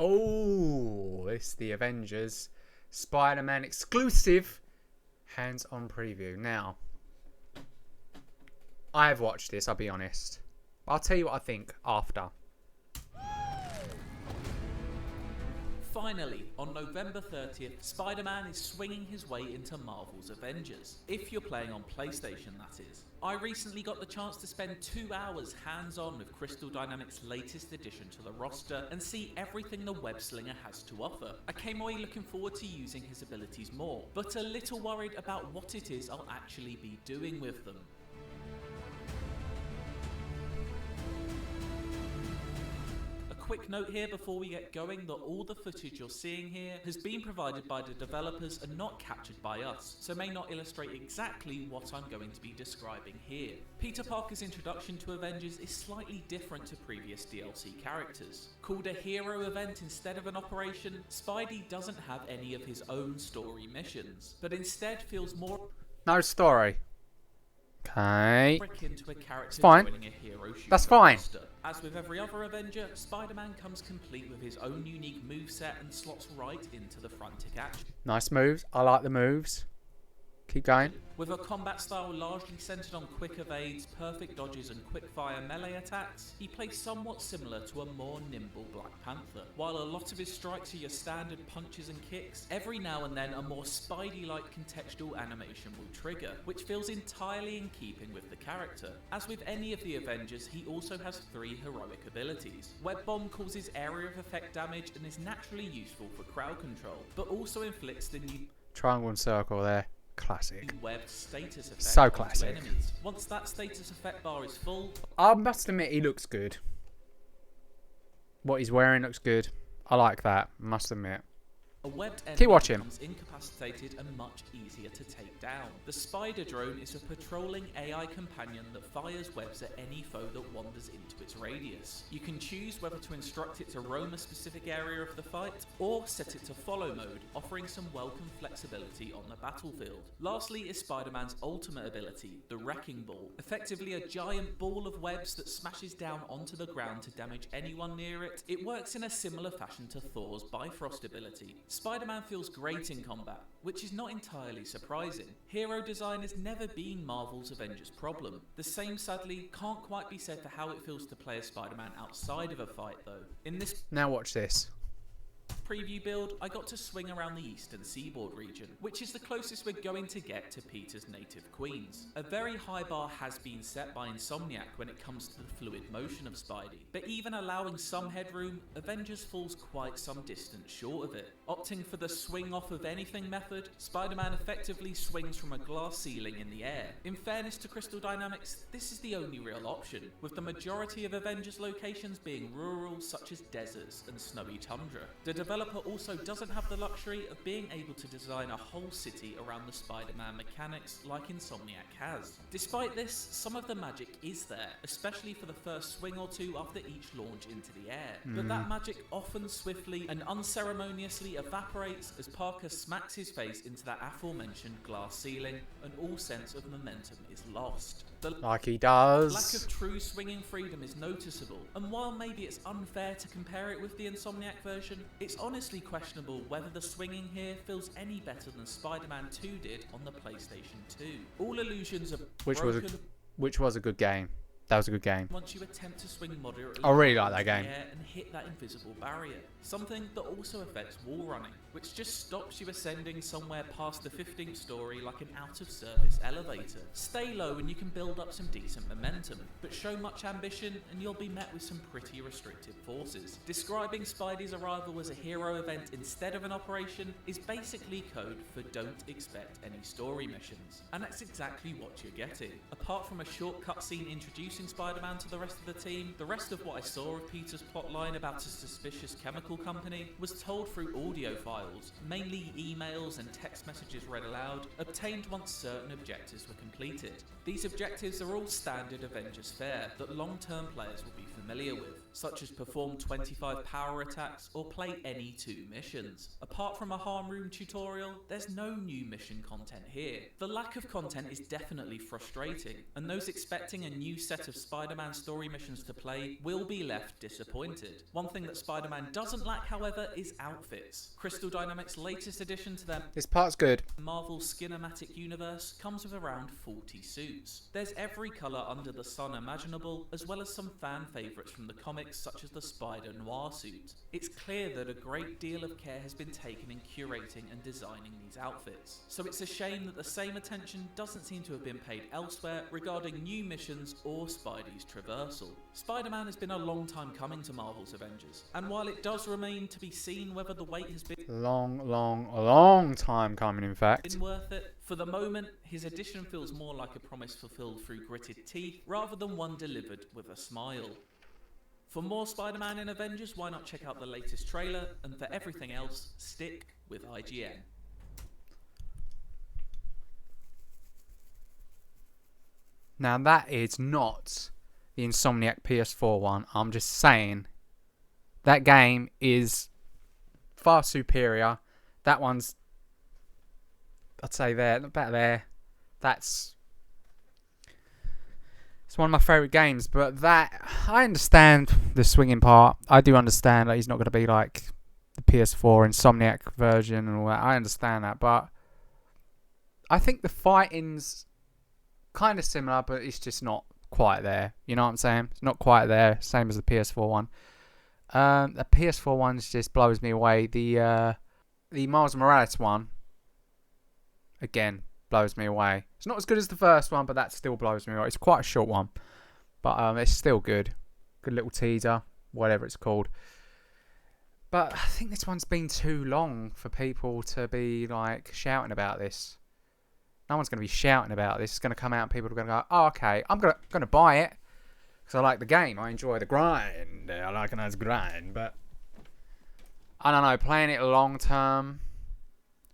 Oh, it's the Avengers Spider-Man exclusive hands-on preview. Now, I have watched this, I'll be honest. I'll tell you what I think after. Finally, on November 30th, Spider-Man is swinging his way into Marvel's Avengers. If you're playing on PlayStation, that is. I recently got the chance to spend 2 hours hands-on with Crystal Dynamics' latest addition to the roster and see everything the web-slinger has to offer. I came away looking forward to using his abilities more, but a little worried about what it is I'll actually be doing with them. Quick note here before we get going that all the footage you're seeing here has been provided by the developers and not captured by us, so may not illustrate exactly what I'm going to be describing here. Peter Parker's introduction to Avengers is slightly different to previous DLC characters. Called a hero event instead of an operation, Spidey doesn't have any of his own story missions, but instead feels more No story. Okay. into a character It's fine. joining a hero shooter That's fine. roster. As with every other Avenger, Spider-Man comes complete with his own unique moveset and slots right into the frantic action. Nice moves. I like the moves. Keep going. With a combat style largely centered on quick evades, perfect dodges and quick-fire melee attacks, he plays somewhat similar to a more nimble Black Panther. While a lot of his strikes are your standard punches and kicks, every now and then a more Spidey-like contextual animation will trigger, which feels entirely in keeping with the character. As with any of the Avengers, he also has 3 heroic abilities. Web Bomb causes area of effect damage and is naturally useful for crowd control, but also inflicts the new Triangle and circle there. Classic. web status effect So onto classic. enemies. Once that status effect bar is full, I must admit, he looks good. What he's wearing looks good. I like that. Must admit. a webbed enemy Keep watching. becomes incapacitated and much easier to take down. The Spider Drone is a patrolling AI companion that fires webs at any foe that wanders into its radius. You can choose whether to instruct it to roam a specific area of the fight, or set it to follow mode, offering some welcome flexibility on the battlefield. Lastly is Spider-Man's ultimate ability, the Wrecking Ball, effectively a giant ball of webs that smashes down onto the ground to damage anyone near it. It works in a similar fashion to Thor's Bifrost ability. Spider-Man feels great in combat, which is not entirely surprising. Hero design has never been Marvel's Avengers problem. The same, sadly, can't quite be said for how it feels to play as Spider-Man outside of a fight though. In this Now watch this. preview build, I got to swing around the eastern seaboard region, which is the closest we're going to get to Peter's native Queens. A very high bar has been set by Insomniac when it comes to the fluid motion of Spidey, but even allowing some headroom, Avengers falls quite some distance short of it. Opting for the swing off of anything method, Spider-Man effectively swings from a glass ceiling in the air. In fairness to Crystal Dynamics, this is the only real option, with the majority of Avengers locations being rural such as deserts and snowy tundra. The developer also doesn't have the luxury of being able to design a whole city around the Spider-Man mechanics like Insomniac has. Despite this, some of the magic is there, especially for the first swing or two after each launch into the air. But that magic often swiftly and unceremoniously evaporates as Parker smacks his face into that aforementioned glass ceiling and all sense of momentum is lost. The Like he lack does. of true swinging freedom is noticeable, and while maybe it's unfair to compare it with the Insomniac version, it's honestly questionable whether the swinging here feels any better than Spider-Man 2 did on the PlayStation 2. All illusions are Which broken was a good game. That was a good game. once you attempt to swing moderately I really like into that the game. air and hit that invisible barrier. Something that also affects wall running, which just stops you ascending somewhere past the 15th story like an out-of-service elevator. Stay low and you can build up some decent momentum, but show much ambition and you'll be met with some pretty restrictive forces. Describing Spidey's arrival as a hero event instead of an operation is basically code for don't expect any story missions. And that's exactly what you're getting. Apart from a short cutscene introducing Spider-Man to the rest of the team, the rest of what I saw of Peter's plotline about a suspicious chemical company was told through audio files, mainly emails and text messages read aloud, obtained once certain objectives were completed. These objectives are all standard Avengers fare that long-term players will be familiar with. such as perform 25 power attacks or play any 2 missions. Apart from a harm room tutorial, there's no new mission content here. The lack of content is definitely frustrating, and those expecting a new set of Spider-Man story missions to play will be left disappointed. One thing that Spider-Man doesn't lack, however, is outfits. Crystal Dynamics' latest addition to their This part's good. Marvel Cinematic Universe comes with around 40 suits. There's every colour under the sun imaginable, as well as some fan favourites from the comics such as the Spider Noir suit. It's clear that a great deal of care has been taken in curating and designing these outfits, so it's a shame that the same attention doesn't seem to have been paid elsewhere regarding new missions or Spidey's traversal. Spider-Man has been a long time coming to Marvel's Avengers, and while it does remain to be seen whether the wait has been Long time coming, in fact. worth it, for the moment, his addition feels more like a promise fulfilled through gritted teeth rather than one delivered with a smile. For more Spider-Man in Avengers, why not check out the latest trailer, and for everything else, stick with IGN. Now that is not the Insomniac PS4 one. I'm just saying that game is far superior. That one's, I'd say there, about there. It's one of my favourite games, but that, I understand the swinging part. I do understand that he's not going to be like the PS4 Insomniac version and all that. I understand that, but I think the fighting's kind of similar, but it's just not quite there. You know what I'm saying? It's not quite there, same as the PS4 one. The PS4 one just blows me away. The Miles Morales one, again, blows me away. It's not as good as the first one, but that still blows me away. It's quite a short one, but it's still good. Good little teaser, whatever it's called. But I think this one's been too long for people to be like shouting about this. No one's going to be shouting about this. It's going to come out and people are going to go, oh, okay, I'm going to buy it because I like the game. I enjoy the grind. I like a nice grind, but I don't know, playing it long term,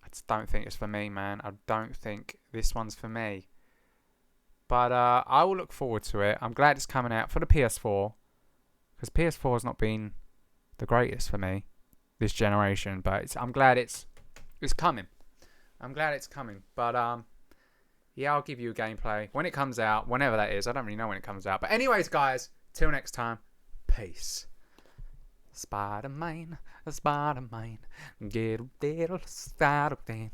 I just don't think it's for me, man. I don't think this one's for me. But I will look forward to it. I'm glad it's coming out for the PS4 because PS4 has not been the greatest for me this generation. But I'm glad it's coming. I'm glad it's coming. But yeah, I'll give you a gameplay when it comes out, whenever that is. I don't really know when it comes out. But anyways, guys, till next time, peace. Spider-Man, Spider-Man, get a little Spider-Man.